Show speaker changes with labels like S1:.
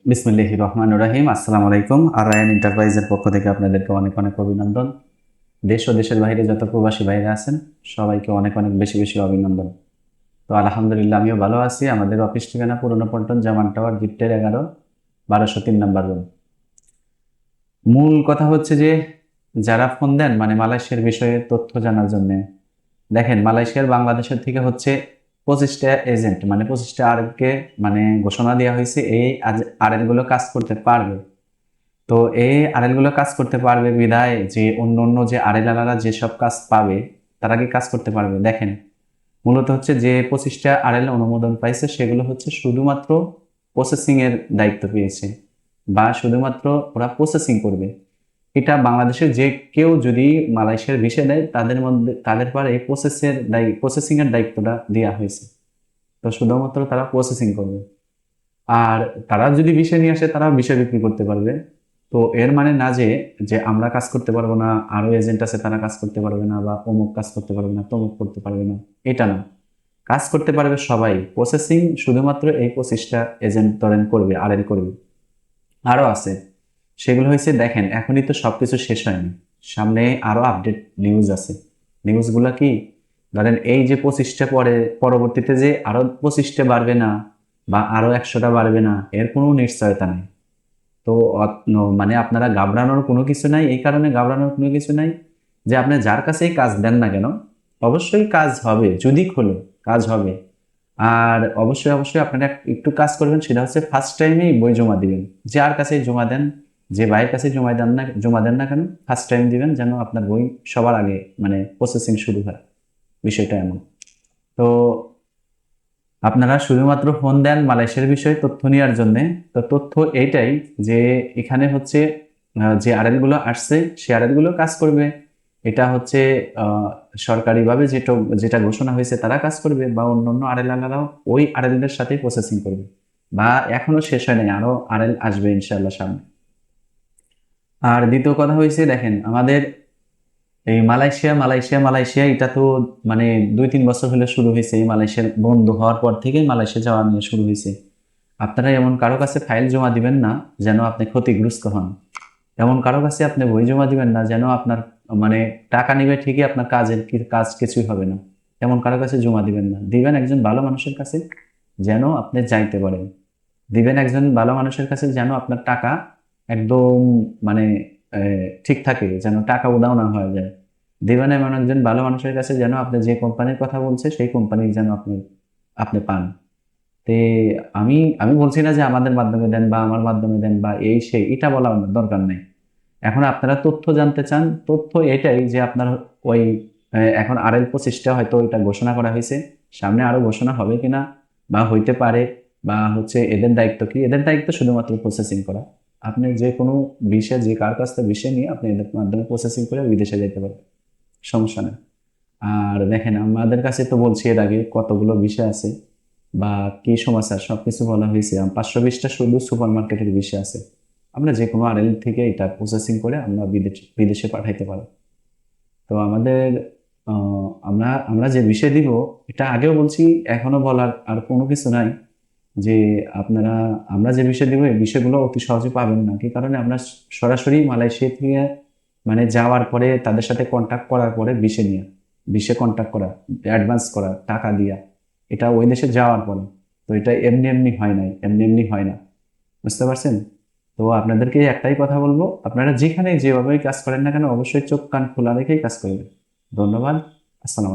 S1: বিসমিল্লাহির রহমানির রহিম। আসসালামু আলাইকুম। আর রায়ান এন্টারপ্রাইজের পক্ষ থেকে আপনাদেরকে অনেক অনেক অভিনন্দন। দেশ ও দেশের বাইরে যত প্রবাসী ভাইরা আছেন সবাইকে অনেক অনেক বেশি বেশি অভিনন্দন। তো আলহামদুলিল্লাহ আমিও ভালো আছি। আমাদের অফিস ঠিকানা পুরনো পল্টন জামান টাওয়ার গিফটের 11 1203 নাম্বার রুম। মূল কথা হচ্ছে যে যারা ফোন দেন মানে মালয়েশিয়ার বিষয়ে তথ্য জানার জন্য, দেখেন মালয়েশিয়ার বাংলাদেশের থেকে হচ্ছে 25টা এজেন্ট মানে 25টা আরএলকে মানে ঘোষণা দেওয়া হয়েছে এই আরএল গুলো কাজ করতে পারবে। তো এই আরএল গুলো কাজ করতে পারবে বিধায় যে অন্য অন্য যে আরএল আলারা যেসব কাজ পাবে তারা কি কাজ করতে পারবে। দেখেন মূলত হচ্ছে যে 25টা আরএল অনুমোদন পাইছে সেগুলো হচ্ছে শুধুমাত্র প্রসেসিং এর দায়িত্ব পেয়েছে বা শুধুমাত্র ওরা প্রসেসিং করবে। এটা বাংলাদেশের যে কেউ যদি মালয়েশিয়ার ভিসা দেয় তাদের মধ্যে তাদের পরে এই প্রসেসিং এর দায়িত্বটা দেওয়া হয়েছে। তো শুধুমাত্র তারা প্রসেসিং করবে। আর তারা যদি বিষয় নিয়ে আসে তারা বিষয় বিক্রি করতে পারবে। তো এর মানে না যে যে আমরা কাজ করতে পারবো না, আরো এজেন্ট আছে তারা কাজ করতে পারবে না, বা অমুক কাজ করতে পারবে না, তমুক করতে পারবে না, এটা না। কাজ করতে পারবে সবাই। প্রসেসিং শুধুমাত্র এই 25টা এজেন্ট ধরেন করবে, আরএল করবে। আরো আছে, সেগুলো হয়েছে দেখেন এখনই তো সবকিছু শেষ হয়নি, সামনে আরো আপডেট নিউজ আছে। নিউজগুলো কি, ধরেন এই যে 25টা পরে পরবর্তীতে যে আরো 25টা বাড়বে না বা আরো 100টা বাড়বে না এর কোনো নিশ্চয়তা নেই। তো মানে আপনারা ঘাবড়ানোর কোনো কিছু নাই, এই কারণে ঘাবড়ানোর কোনো কিছু নাই যে আপনি যার কাছেই কাজ দেন না কেন অবশ্যই কাজ হবে, যদি খোলে কাজ হবে। আর অবশ্যই অবশ্যই আপনারা একটু কাজ করবেন, সেটা হচ্ছে ফার্স্ট টাইমেই বই জমা দিবেন। যার কাছে জমা দেন, যে ভাইয়ের কাছে জমা দেন না কেন ফার্স্ট টাইম দিবেন, যেন আপনার বই সবার আগে মানে প্রসেসিং শুরু হয়। বিষয়টা এমন। তো আপনারা শুধুমাত্র ফোন দেন মালয়েশিয়ার বিষয়ে তথ্য নেওয়ার জন্য। তো তথ্য এইটাই যে এখানে হচ্ছে যে আরএল গুলো আসছে সে আরএল গুলো কাজ করবে। এটা হচ্ছে সরকারিভাবে যেটা যেটা ঘোষণা হয়েছে তারা কাজ করবে, বা অন্যান্য আরএল আলারাও ওই আরএল এর সাথে প্রসেসিং করবে। বা এখনো শেষ হয় নাই, আরো আরএল আসবে ইনশাআল্লাহ সামনে। আর দ্বিতীয় কথা হয়েছে দেখেন আমাদের এই মালয়েশিয়া মালয়েশিয়া মালয়েশিয়া এটা তো মানে 2-3 বছর হলে শুরু হয়েছে। এই মালয়েশিয়ার বন্ধ হওয়ার পর থেকে মালয়েশিয়া যাওয়া নিয়ে শুরু হয়েছে। আপনারা এমন কারো কাছে ফাইল জমা দিবেন না যেন আপনি ক্ষতিগ্রস্ত হন। এমন কারো কাছে আপনি বই জমা দিবেন না যেন আপনার মানে টাকা নিবে ঠিকই আপনার কাজ কিছুই হবে না। এমন কারো কাছে জমা দিবেন না। দিবেন একজন ভালো মানুষের কাছে যেন আপনি যাইতে পারেন। দিবেন একজন ভালো মানুষের কাছে যেন আপনার টাকা একদম মানে ঠিক থাকে, যেন টাকা উধাও না হয়ে যায়। দিবেন এমন একজন ভালো মানুষের কাছে যেন আপনি যে কোম্পানির কথা বলছে সেই কোম্পানি যেন আপনি আপনি পান। তে আমি আমি বলছি না যে আমাদের মাধ্যমে দেন বা আমার মাধ্যমে দেন বা এই সেই, এটা বলা দরকার নেই। এখন আপনারা তথ্য জানতে চান, তথ্য এটাই যে আপনার ওই এখন আরএল 25টা হয়তো এটা ঘোষণা করা হয়েছে, সামনে আরো ঘোষণা হবে কিনা বা হইতে পারে, বা হচ্ছে এদের দায়িত্ব কি, এদের দায়িত্ব শুধুমাত্র প্রসেসিং করা। আপনি যে কোনো বিষয় যে কার কাছ থেকে বিষয় নিয়ে আপনি এদের মাধ্যমে প্রসেসিং করে বিদেশে যেতে পারবেন, সমস্যা নেই। আর দেখেন আমাদের কাছে তো বলছি এর আগে কতগুলো বিষয় আছে বা কি সমস্যা সবকিছু বলা হয়েছে। 520টা শুধু সুপার মার্কেটের বিষয় আছে। আমরা যে কোনো আরএল থেকে এটা প্রসেসিং করে আমরা বিদেশে পাঠাইতে পারি। তো আমাদের আমরা আমরা যে বিষয় দিব এটা আগেও বলছি, এখনো বলার আর কোনো কিছু নাই যে আপনারা আমরা যে বিষয় দিব এই বিষয়গুলো অতি সহজে পাবেন না। কি কারণে আমরা সরাসরি মালয়েশিয়া থেকে মানে যাওয়ার পরে তাদের সাথে কন্ট্যাক্ট করার পরে বিষে কন্ট্যাক্ট করা, অ্যাডভান্স করা টাকা দিয়া, এটা ওই দেশে যাওয়ার পরে। তো এটা এমনি এমনি হয় নাই, এমনি এমনি হয় না। বুঝতে পারছেন? তো আপনাদেরকে একটাই কথা বলবো, আপনারা যেখানে যেভাবেই কাজ করেন না কেন অবশ্যই চোখ কান খোলা রেখেই কাজ করবেন। ধন্যবাদ। আসসালাম।